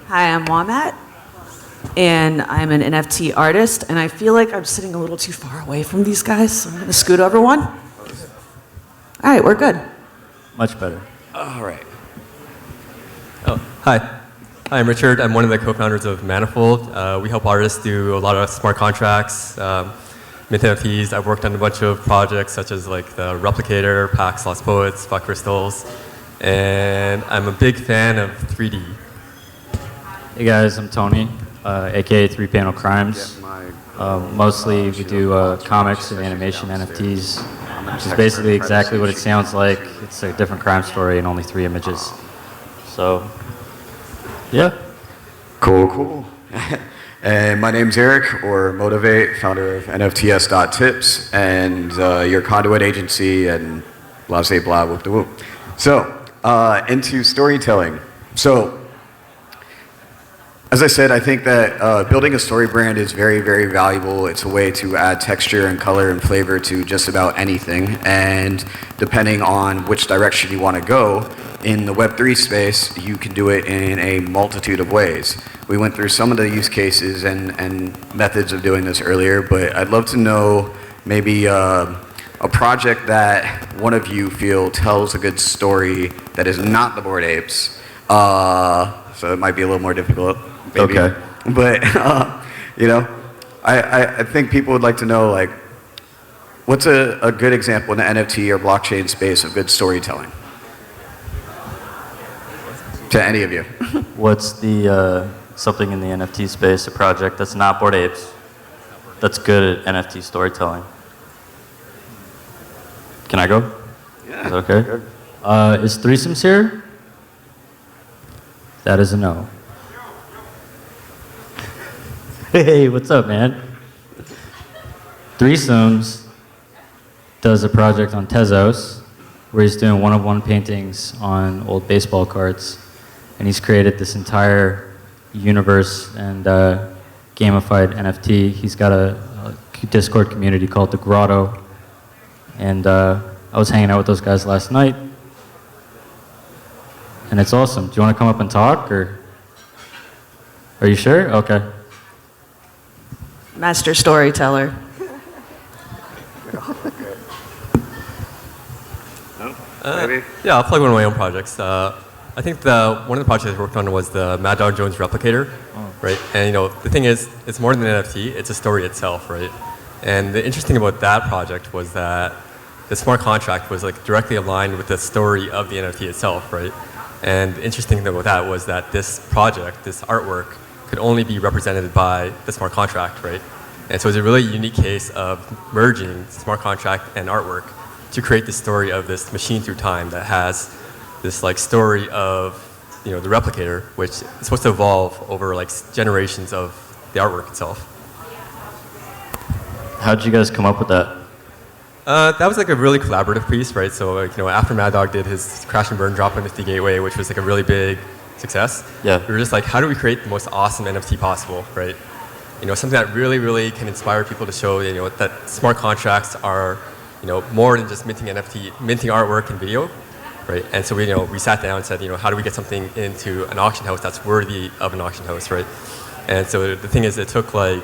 Hi, I'm Waambat, and I'm an NFT artist, and I feel like I'm sitting a little too far away from these guys, so I'm going to scoot over one. All right, we're good. Much better. All right. Oh, hi. I'm Richard. I'm one of the co-founders of Manifold. We help artists do a lot of smart contracts, mint NFTs. I've worked on a bunch of projects such as like the Replicator, Pax Lost Poets, Black Crystals, and I'm a big fan of 3D. Hey guys, I'm Tony, aka 3 Panel Crimes. Mostly we do comics and animation NFTs, which is basically exactly what it sounds like. It's a different crime story in only 3 images. So, yeah. Cool. And my name's Eric, or Motivate, founder of NFT.NYC, and your conduit agency, and blah, say blah, whoop de whoop. So, into storytelling. So, as I said, I think that building a story brand is very, very valuable. It's a way to add texture and color and flavor to just about anything. And depending on which direction you want to go, in the Web3 space, you can do it in a multitude of ways. We went through some of the use cases and methods of doing this earlier, but I'd love to know maybe a project that one of you feel tells a good story that is not the Bored Apes. So it might be a little more difficult. Maybe. Okay. But, you know, I think people would like to know, like, what's a good example in the NFT or blockchain space of good storytelling? To any of you. What's the something in the NFT space, a project that's not Bored Apes, that's good at NFT storytelling? Can I go? Yeah. Is that okay? Is Threesomes here? That is a no. Hey, what's up, man? Threesomes does a project on Tezos where he's doing one-of-one paintings on old baseball cards, and he's created this entire universe and gamified NFT. He's got a Discord community called The Grotto, and I was hanging out with those guys last night, and it's awesome. Do you want to come up and talk, or are you sure? Okay. Master storyteller. Yeah, I'll plug one of my own projects. I think one of the projects I worked on was the Mad Dog Jones Replicator, right? And you know, the thing is, it's more than an NFT, it's a story itself, right? And the interesting about that project was that the smart contract was like directly aligned with the story of the NFT itself, right? And the interesting thing about that was that this project, this artwork, could only be represented by the smart contract, right? And so it's a really unique case of merging smart contract and artwork to create the story of this machine through time that has this like story of, you know, the replicator, which is supposed to evolve over like generations of the artwork itself. How did you guys come up with that? That was like a really collaborative piece, right? So like, you know, after Mad Dog did his Crash and Burn drop on NFT Gateway, which was like a really big success, Yeah. we were just like, how do we create the most awesome NFT possible, right? You know, something that really, really can inspire people to show, you know, that smart contracts are, you know, more than just minting artwork and video, right? And so we sat down and said, you know, how do we get something into an auction house that's worthy of an auction house, right? And so the thing is, it took like,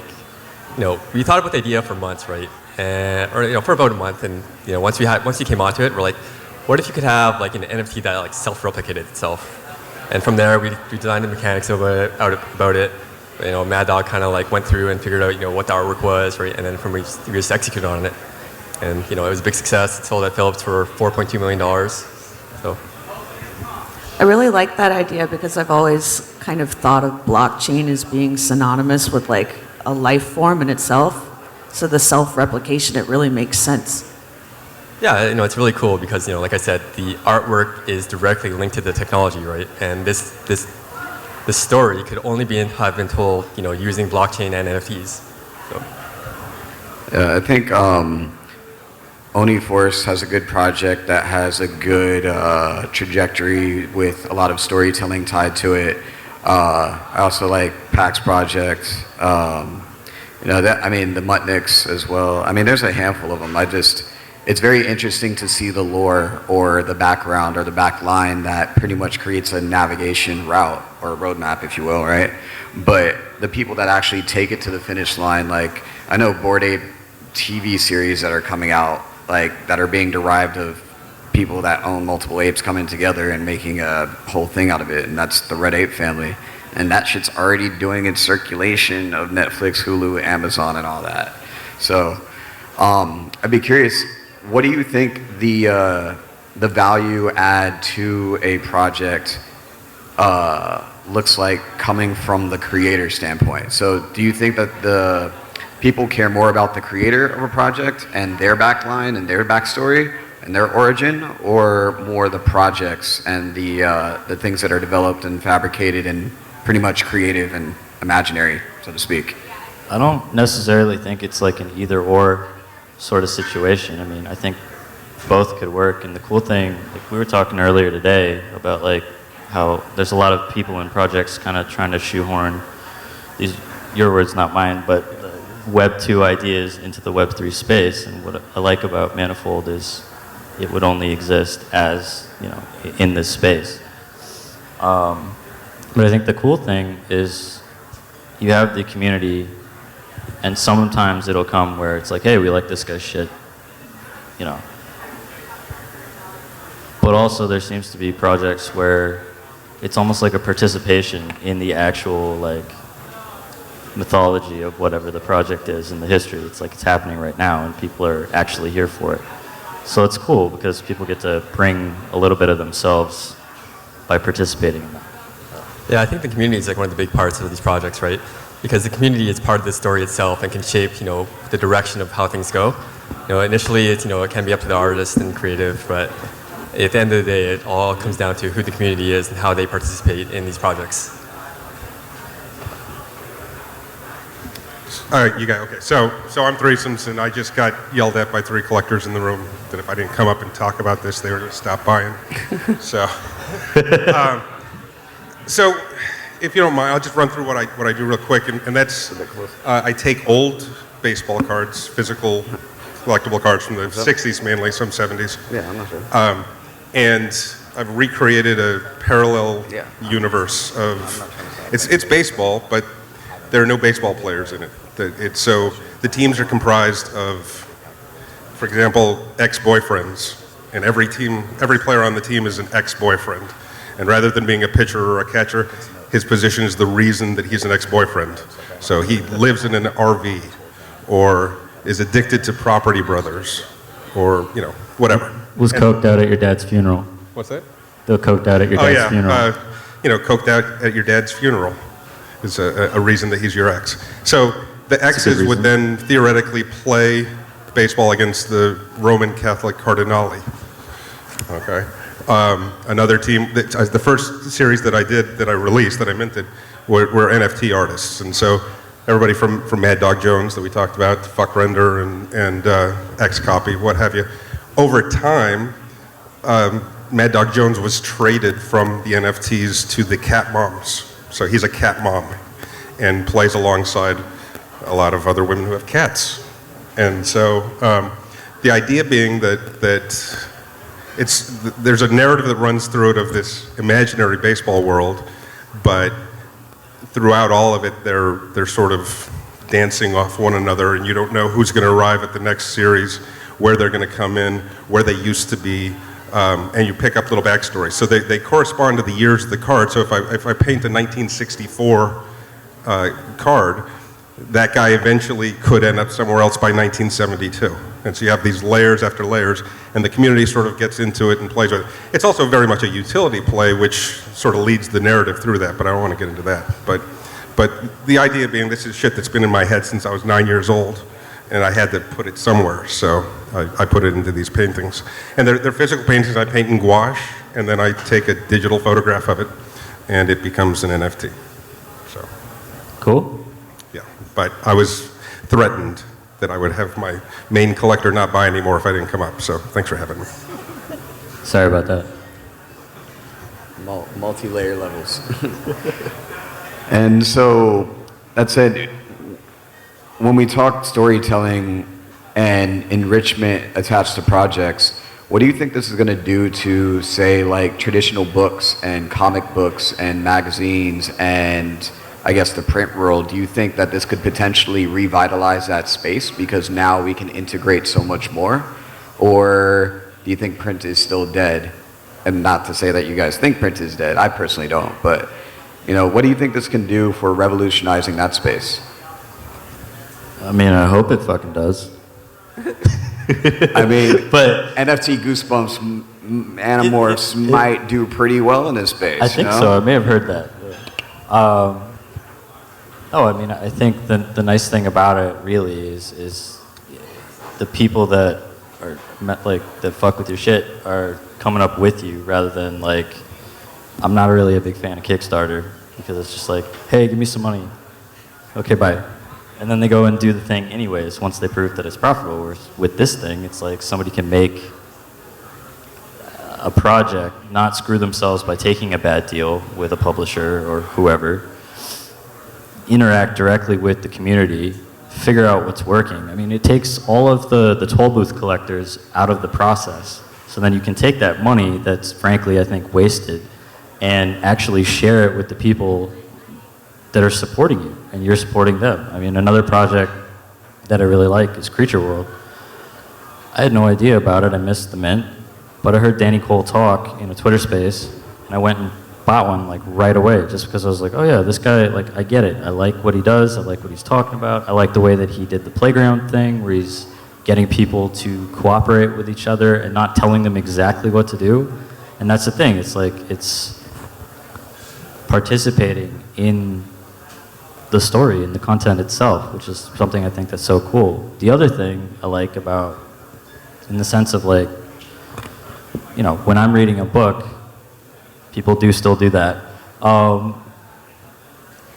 you know, we thought about the idea for months, right? For about a month, and you know, once we came onto it, we're like, what if you could have like an NFT that like self-replicated itself? And from there, we designed the mechanics about it. You know, Mad Dog kind of like went through and figured out, you know, what the artwork was, right? And then we just executed on it. And you know, it was a big success. It sold at Phillips for $4.2 million. So. I really like that idea because I've always kind of thought of blockchain as being synonymous with like a life form in itself. So the self-replication, it really makes sense. Yeah, you know, it's really cool because, you know, like I said, the artwork is directly linked to the technology, right? And this story could only have been told, you know, using blockchain and NFTs. So. Yeah, I think Oniforce has a good project that has a good trajectory with a lot of storytelling tied to it. I also like Pax project. You know, the Mutniks as well. I mean, there's a handful of them. it's very interesting to see the lore or the background or the back line that pretty much creates a navigation route or roadmap, if you will, right? But the people that actually take it to the finish line, like I know Bored Ape TV series that are coming out, like that are being derived of people that own multiple apes coming together and making a whole thing out of it, and that's the Red Ape family. And that shit's already doing its circulation of Netflix, Hulu, Amazon, and all that. So I'd be curious, what do you think the value add to a project looks like coming from the creator standpoint? So do you think that the people care more about the creator of a project and their backline and their backstory and their origin, or more the projects and the things that are developed and fabricated and pretty much creative and imaginary, so to speak? I don't necessarily think it's like an either or sort of situation. I mean, I think both could work. And the cool thing, like we were talking earlier today about like how there's a lot of people in projects kind of trying to shoehorn these, your words, not mine, but Web 2 ideas into the Web 3 space. And what I like about Manifold is it would only exist as, you know, in this space. But I think the cool thing is you have the community, and sometimes it'll come where it's like, hey, we like this guy's shit, you know. But also there seems to be projects where it's almost like a participation in the actual like mythology of whatever the project is in the history. It's like it's happening right now and people are actually here for it. So it's cool because people get to bring a little bit of themselves by participating in that. Yeah, I think the community is like one of the big parts of these projects, right? Because the community is part of the story itself and can shape, you know, the direction of how things go. You know, initially, it's, you know, it can be up to the artist and creative, but at the end of the day, it all comes down to who the community is and how they participate in these projects. All right, you guys, okay. So I'm Threesomes, and I just got yelled at by 3 collectors in the room that if I didn't come up and talk about this, they were going to stop buying. So if you don't mind, I'll just run through what I do real quick, and that's I take old baseball cards, physical collectible cards from the 60s mainly, some 70s. Yeah, I'm not sure. And I've recreated a parallel universe of, it's baseball, but there are no baseball players in it. So the teams are comprised of, for example, ex-boyfriends, and every player on the team is an ex-boyfriend. And rather than being a pitcher or a catcher, his position is the reason that he's an ex-boyfriend. So he lives in an RV, or is addicted to Property Brothers, or, you know, whatever. Was coked out at your dad's funeral. What's that? They coked out at your dad's funeral. You know, coked out at your dad's funeral is a reason that he's your ex. So the exes would then theoretically play baseball against the Roman Catholic Cardinali. Okay. Another team, the first series that I released, that I minted, were NFT artists. And so everybody from Mad Dog Jones that we talked about, Fuck Render and X-Copy, what have you. Over time, Mad Dog Jones was traded from the NFTs to the cat moms. So he's a cat mom and plays alongside a lot of other women who have cats. And so the idea being that there's a narrative that runs through it of this imaginary baseball world, but throughout all of it, they're sort of dancing off one another, and you don't know who's going to arrive at the next series, where they're going to come in, where they used to be, and you pick up little backstories. So they correspond to the years of the card. So if I paint a 1964 card, that guy eventually could end up somewhere else by 1972. And so you have these layers after layers, and the community sort of gets into it and plays with it. It's also very much a utility play, which sort of leads the narrative through that, but I don't want to get into that. But the idea being, this is shit that's been in my head since I was 9 years old, and I had to put it somewhere, so I put it into these paintings. And they're physical paintings I paint in gouache, and then I take a digital photograph of it, and it becomes an NFT. So. Cool. Yeah, but I was threatened that I would have my main collector not buy anymore if I didn't come up, so thanks for having me. Sorry about that. Multi-layer levels. And so, that said, when we talk storytelling, and enrichment attached to projects, what do you think this is going to do to, say, like traditional books and comic books and magazines and I guess the print world? Do you think that this could potentially revitalize that space because now we can integrate so much more? Or do you think print is still dead? And not to say that you guys think print is dead, I personally don't, but what do you think this can do for revolutionizing that space? I mean, I hope it fucking does. I mean, But NFT Goosebumps Animorphs might do pretty well in this space. I think so. I may have heard that. I mean, I think the nice thing about it really is the people that are that fuck with your shit are coming up with you rather than like, I'm not really a big fan of Kickstarter because it's just like, hey, give me some money. Okay, bye. And then they go and do the thing anyways once they prove that it's profitable. Whereas with this thing, it's like somebody can make a project, not screw themselves by taking a bad deal with a publisher or whoever, interact directly with the community, figure out what's working. I mean, it takes all of the toll booth collectors out of the process. So then you can take that money that's frankly, I think, wasted and actually share it with the people that are supporting you and you're supporting them. I mean, another project that I really like is Creature World. I had no idea about it, I missed the mint, but I heard Danny Cole talk in a Twitter space and I went and bought one like right away just because I was like, oh yeah, this guy, like I get it. I like what he does, I like what he's talking about. I like the way that he did the playground thing where he's getting people to cooperate with each other and not telling them exactly what to do. And that's the thing, it's like, it's participating in the story and the content itself, which is something I think that's so cool. The other thing I like about, in the sense of like, when I'm reading a book, people do still do that.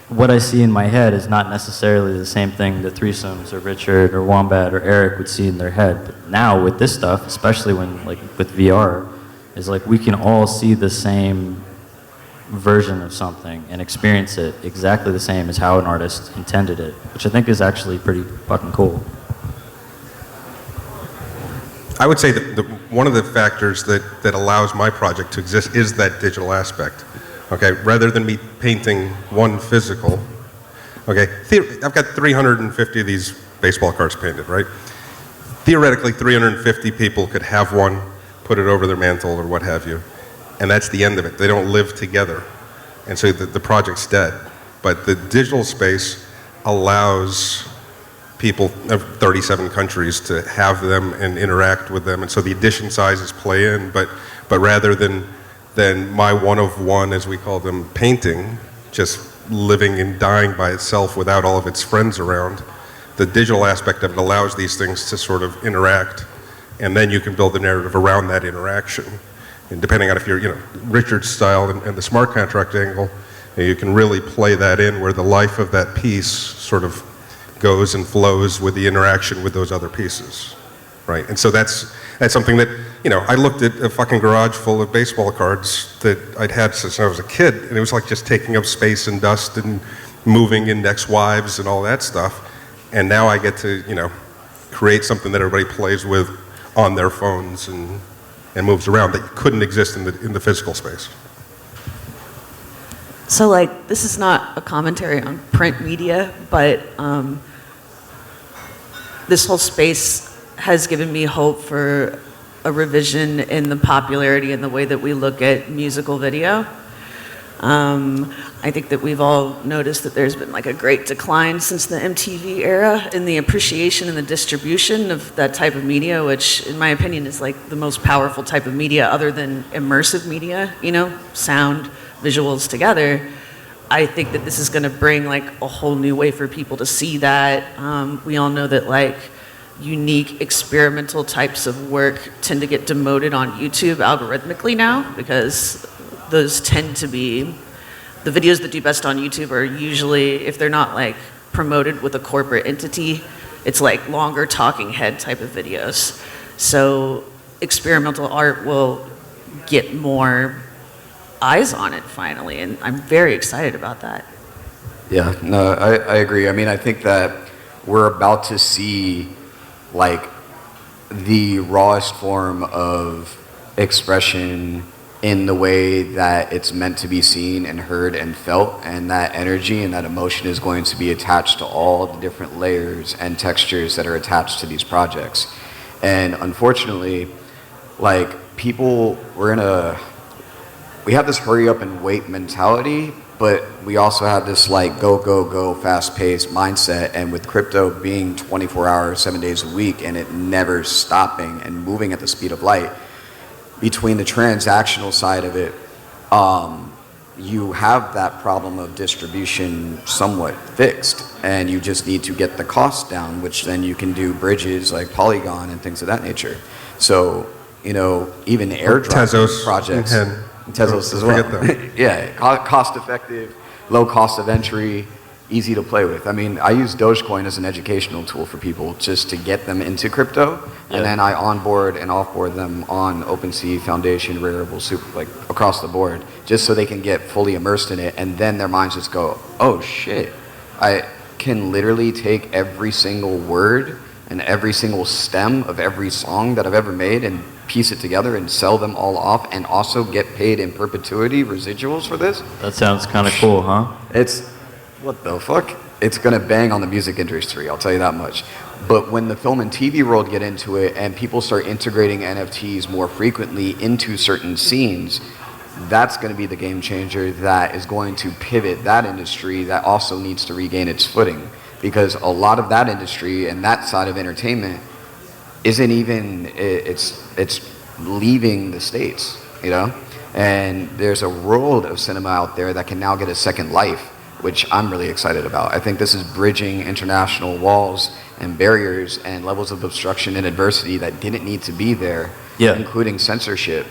What I see in my head is not necessarily the same thing that Threesomes or Richard or Waambat or Eric would see in their head. But now with this stuff, especially when like with VR, is like we can all see the same version of something and experience it exactly the same as how an artist intended it, which I think is actually pretty fucking cool. I would say that one of the factors that allows my project to exist is that digital aspect. Okay, rather than me painting one physical, okay, I've got 350 of these baseball cards painted, right? Theoretically, 350 people could have one, put it over their mantle or what have you, and that's the end of it. They don't live together, and so the project's dead. But the digital space allows people of 37 countries to have them and interact with them, and so the edition sizes play in, but rather than my one of one, as we call them, painting, just living and dying by itself without all of its friends around, the digital aspect of it allows these things to sort of interact, and then you can build the narrative around that interaction. And depending on if you're, Richard's style and the smart contract angle, you can really play that in where the life of that piece sort of goes and flows with the interaction with those other pieces, right? And so that's something that, I looked at a fucking garage full of baseball cards that I'd had since I was a kid, and it was like just taking up space and dust and moving index wives and all that stuff. And now I get to, create something that everybody plays with on their phones and moves around that couldn't exist in the physical space. So like, this is not a commentary on print media, but this whole space has given me hope for a revision in the popularity and the way that we look at musical video. I think that we've all noticed that there's been like a great decline since the MTV era in the appreciation and the distribution of that type of media, which in my opinion is like the most powerful type of media other than immersive media, sound, visuals together. I think that this is gonna bring like a whole new way for people to see that. We all know that like unique experimental types of work tend to get demoted on YouTube algorithmically now because those tend to be, the videos that do best on YouTube are usually, if they're not like promoted with a corporate entity, it's like longer talking head type of videos. So experimental art will get more eyes on it finally, and I'm very excited about that. Yeah, no, I agree. I mean, I think that we're about to see like the rawest form of expression in the way that it's meant to be seen and heard and felt, and that energy and that emotion is going to be attached to all the different layers and textures that are attached to these projects. And unfortunately, like people, we have this hurry up and wait mentality, but we also have this like go, go, go, fast paced mindset. And with crypto being 24 hours, 7 days a week, and it never stopping and moving at the speed of light, between the transactional side of it, you have that problem of distribution somewhat fixed, and you just need to get the cost down, which then you can do bridges like Polygon and things of that nature. So, you know, even airdrop Tezos projects, and Tezos as forget well. them. Yeah, cost effective, low cost of entry, easy to play with. I mean, I use Dogecoin as an educational tool for people just to get them into crypto, and then I onboard and offboard them on OpenSea, Foundation, Rarible, Super, like across the board, just so they can get fully immersed in it, and then their minds just go, oh shit, I can literally take every single word and every single stem of every song that I've ever made and piece it together and sell them all off, and also get paid in perpetuity residuals for this. That sounds kind of cool, huh? It's, what the fuck? It's gonna bang on the music industry, I'll tell you that much. But when the film and TV world get into it and people start integrating NFTs more frequently into certain scenes, that's gonna be the game changer that is going to pivot that industry that also needs to regain its footing. Because a lot of that industry and that side of entertainment isn't even, it's leaving the States, you know? And there's a world of cinema out there that can now get a second life, which I'm really excited about. I think this is bridging international walls and barriers and levels of obstruction and adversity that didn't need to be there, including censorship.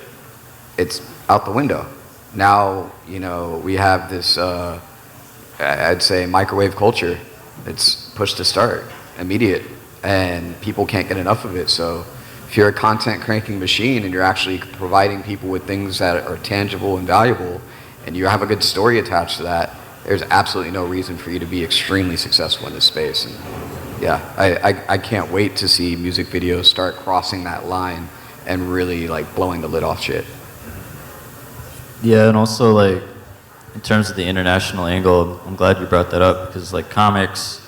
It's out the window. Now, you know, we have this, I'd say, microwave culture. It's push to start, immediate, and people can't get enough of it. So if you're a content cranking machine and you're actually providing people with things that are tangible and valuable, and you have a good story attached to that, there's absolutely no reason for you to be extremely successful in this space. And yeah, I can't wait to see music videos start crossing that line and really like blowing the lid off shit. Yeah, and also like in terms of the international angle, I'm glad you brought that up, because like comics,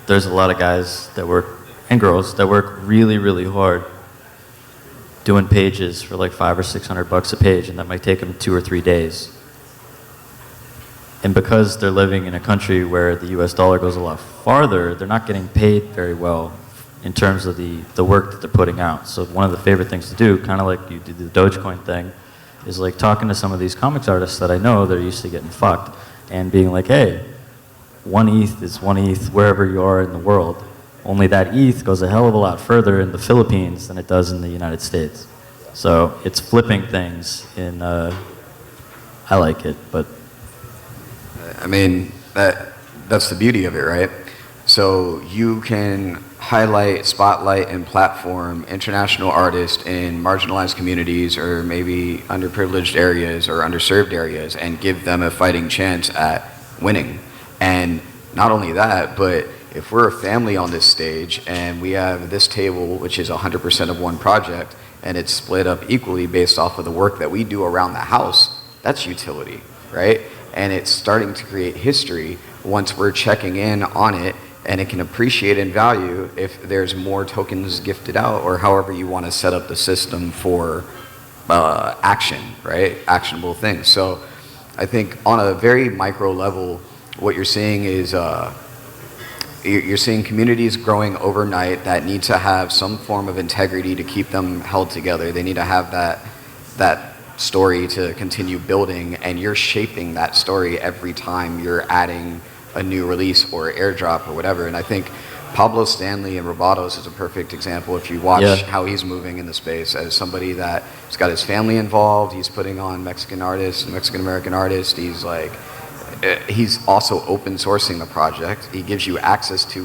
there's a lot of guys that work, and girls, that work really, really hard doing pages for like $500 or $600 a page, and that might take them 2 or 3 days. And because they're living in a country where the US dollar goes a lot farther, they're not getting paid very well in terms of the work that they're putting out. So one of the favorite things to do, kind of like you did the Dogecoin thing, is like talking to some of these comics artists that I know that are used to getting fucked, and being like, hey, 1 ETH is 1 ETH wherever you are in the world. Only that ETH goes a hell of a lot further in the Philippines than it does in the United States. So it's flipping things in, I like it, but. I mean, that's the beauty of it, right? So you can highlight, spotlight, and platform international artists in marginalized communities or maybe underprivileged areas or underserved areas and give them a fighting chance at winning. And not only that, but if we're a family on this stage and we have this table, which is 100% of one project, and it's split up equally based off of the work that we do around the house, that's utility, right? And it's starting to create history once we're checking in on it, and it can appreciate in value if there's more tokens gifted out, or however you want to set up the system for action, right? Actionable things. So I think on a very micro level, what you're seeing is you're seeing communities growing overnight that need to have some form of integrity to keep them held together. They need to have that story to continue building, and you're shaping that story every time you're adding a new release or airdrop or whatever. And I think Pablo Stanley and Robotos is a perfect example. If you watch how he's moving in the space as somebody that's got his family involved, he's putting on Mexican artists, Mexican American artists. He's like, he's also open sourcing the project. He gives you access to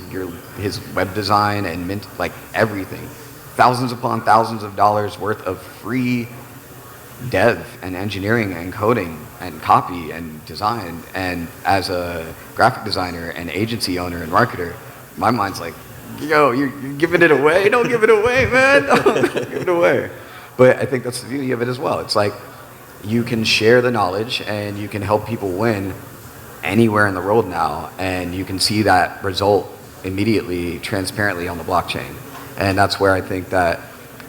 his web design and mint, like everything. Thousands upon thousands of dollars worth of free dev and engineering and coding and copy and design. And as a graphic designer and agency owner and marketer, my mind's like, yo, you're giving it away? Don't give it away, man. Don't give it away. But I think that's the beauty of it as well. It's like you can share the knowledge and you can help people win anywhere in the world now, and you can see that result immediately, transparently on the blockchain. And that's where I think that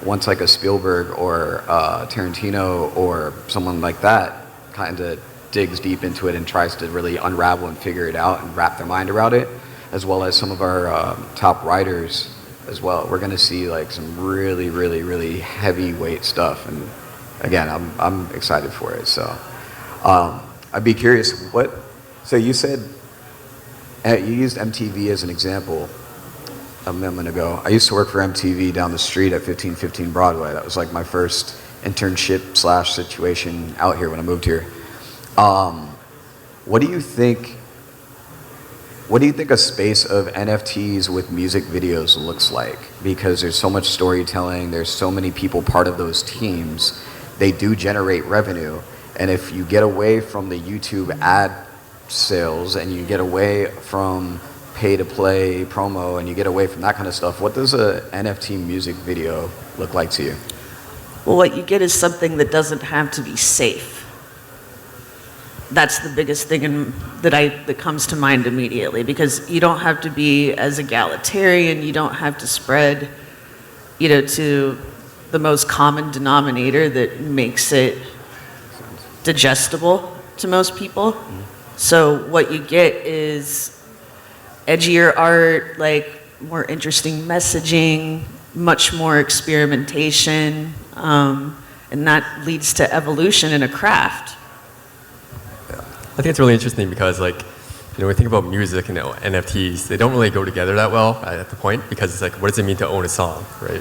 once like a Spielberg or Tarantino or someone like that kind of digs deep into it and tries to really unravel and figure it out and wrap their mind around it, as well as some of our top writers as well, we're going to see like some really, really, really heavyweight stuff. And again, I'm excited for it. So I'd be curious, so you said, you used MTV as an example a minute ago. I used to work for MTV down the street at 1515 Broadway. That was like my first internship / situation out here when I moved here. What do you think a space of NFTs with music videos looks like? Because there's so much storytelling, there's so many people part of those teams, they do generate revenue. And if you get away from the YouTube ad sales and you get away from pay to play promo and you get away from that kind of stuff, what does a NFT music video look like to you? Well, what you get is something that doesn't have to be safe. That's the biggest thing that comes to mind immediately, because you don't have to be as egalitarian, you don't have to spread, to the most common denominator that makes it digestible to most people. So what you get is edgier art, like more interesting messaging, much more experimentation, and that leads to evolution in a craft. I think it's really interesting because, like, when you think about music and NFTs, they don't really go together that well at the point, because it's like, what does it mean to own a song, right?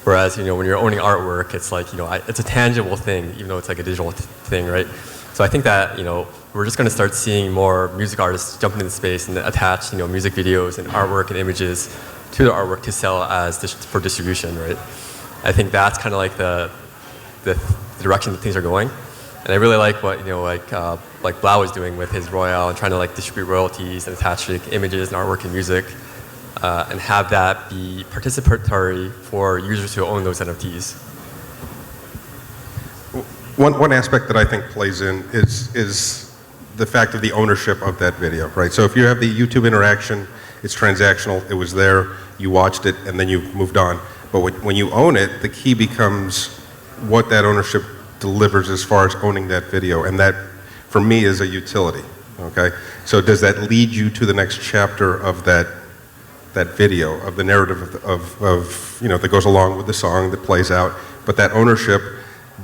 Whereas, when you're owning artwork, it's like, it's a tangible thing, even though it's like a digital thing, right? So I think that, we're just going to start seeing more music artists jump into the space and attach, music videos and artwork and images to the artwork to sell for distribution, right? I think that's kind of like the direction that things are going. And I really like what, like Blau is doing with his Royale and trying to like distribute royalties and attach like, images and artwork and music, and have that be participatory for users who own those NFTs. One aspect that I think plays in is the fact of the ownership of that video, right? So if you have the YouTube interaction, it's transactional, it was there, you watched it, and then you moved on. But when you own it, the key becomes what that ownership delivers as far as owning that video, and that, for me, is a utility, okay? So does that lead you to the next chapter of that video, of the narrative of that goes along with the song that plays out, but that ownership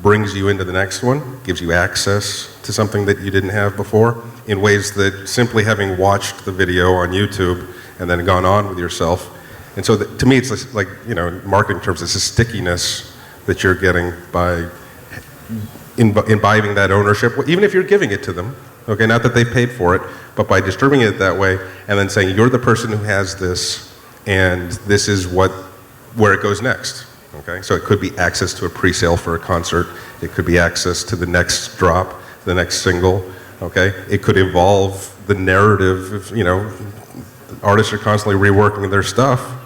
brings you into the next one, gives you access to something that you didn't have before, in ways that simply having watched the video on YouTube and then gone on with yourself. And so to me, it's like, in marketing terms, it's a stickiness that you're getting by imbibing that ownership, even if you're giving it to them, okay, not that they paid for it, but by distributing it that way, and then saying, you're the person who has this, and this is where it goes next, okay? So it could be access to a pre-sale for a concert, it could be access to the next drop, the next single, okay? It could involve the narrative of, artists are constantly reworking their stuff.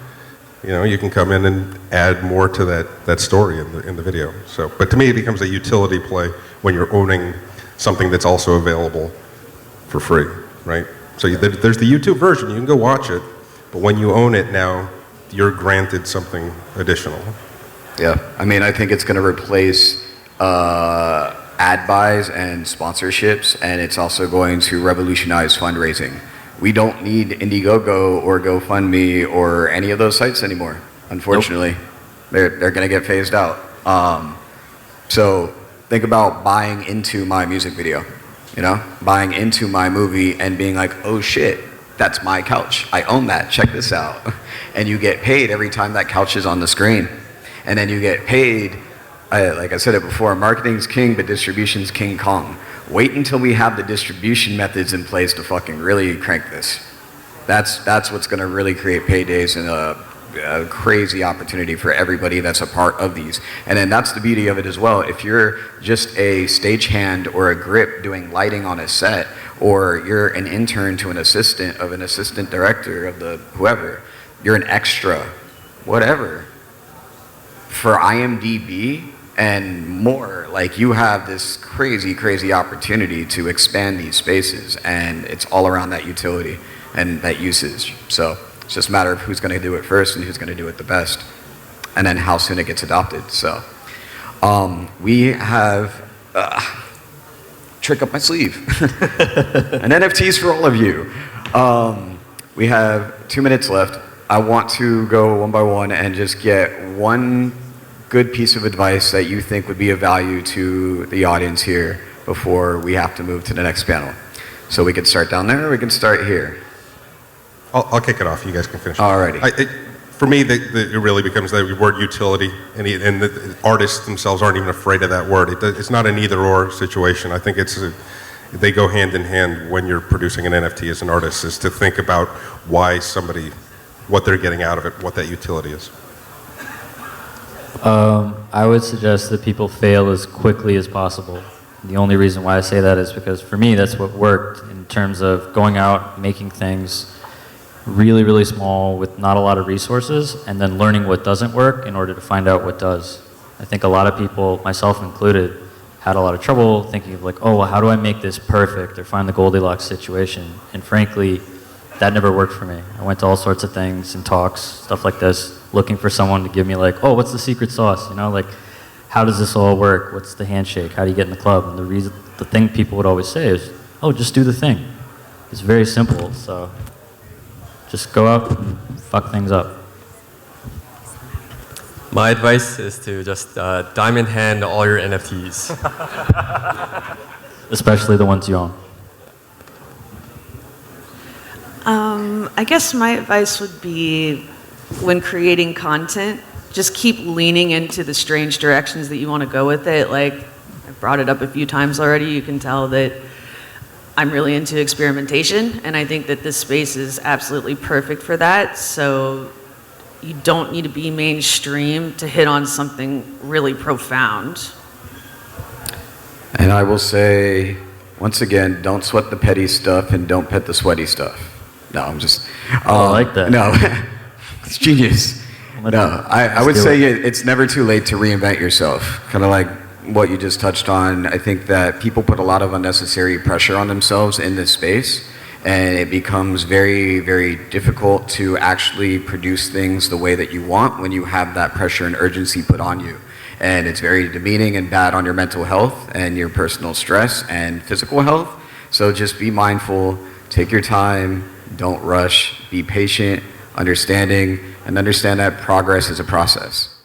You can come in and add more to that story in the video. So, but to me, it becomes a utility play when you're owning something that's also available for free, right? So there's the YouTube version, you can go watch it, but when you own it now, you're granted something additional. Yeah, I mean, I think it's going to replace ad buys and sponsorships, and it's also going to revolutionize fundraising. We don't need Indiegogo or GoFundMe or any of those sites anymore, unfortunately. Nope. They're going to get phased out. So think about buying into my music video, buying into my movie and being like, oh shit, that's my couch. I own that. Check this out. And you get paid every time that couch is on the screen. And then you get paid, like I said it before, marketing's king, but distribution's King Kong. Wait until we have the distribution methods in place to fucking really crank this. That's what's going to really create paydays and a crazy opportunity for everybody that's a part of these. And then that's the beauty of it as well. If you're just a stagehand or a grip doing lighting on a set, or you're an intern to an assistant of an assistant director of the whoever, you're an extra, whatever. For IMDb and more, like you have this crazy, crazy opportunity to expand these spaces, and it's all around that utility and that usage. So it's just a matter of who's going to do it first and who's going to do it the best, and then how soon it gets adopted. So we have trick up my sleeve, and NFTs for all of you. We have 2 minutes left. I want to go one by one and just get one good piece of advice that you think would be of value to the audience here before we have to move to the next panel. So we can start down there, or we can start here. I'll kick it off. You guys can finish. Alrighty. For me, it really becomes the word utility, and the artists themselves aren't even afraid of that word. It's not an either-or situation. I think they go hand in hand when you're producing an NFT as an artist, is to think about why somebody, what they're getting out of it, what that utility is. I would suggest that people fail as quickly as possible. The only reason why I say that is because for me, that's what worked in terms of going out, making things really, really small with not a lot of resources, and then learning what doesn't work in order to find out what does. I think a lot of people, myself included, had a lot of trouble thinking of like, oh, well, how do I make this perfect or find the Goldilocks situation? And frankly, that never worked for me. I went to all sorts of things and talks, stuff like this, looking for someone to give me like, oh, what's the secret sauce? You know, like, how does this all work? What's the handshake? How do you get in the club? And the thing people would always say is, oh, just do the thing. It's very simple, so just go up and fuck things up. My advice is to just diamond hand all your NFTs. Especially the ones you own. I guess my advice would be, when creating content, just keep leaning into the strange directions that you want to go with it. Like, I brought it up a few times already. You can tell that I'm really into experimentation, and I think that this space is absolutely perfect for that. So you don't need to be mainstream to hit on something really profound. And I will say, once again, don't sweat the petty stuff and don't pet the sweaty stuff. No, I'm just... I like that. No, it's genius. No, I would say it's never too late to reinvent yourself. Kind of like what you just touched on. I think that people put a lot of unnecessary pressure on themselves in this space, and it becomes very, very difficult to actually produce things the way that you want when you have that pressure and urgency put on you. And it's very demeaning and bad on your mental health and your personal stress and physical health. So just be mindful, take your time, don't rush, be patient, understanding, and understand that progress is a process.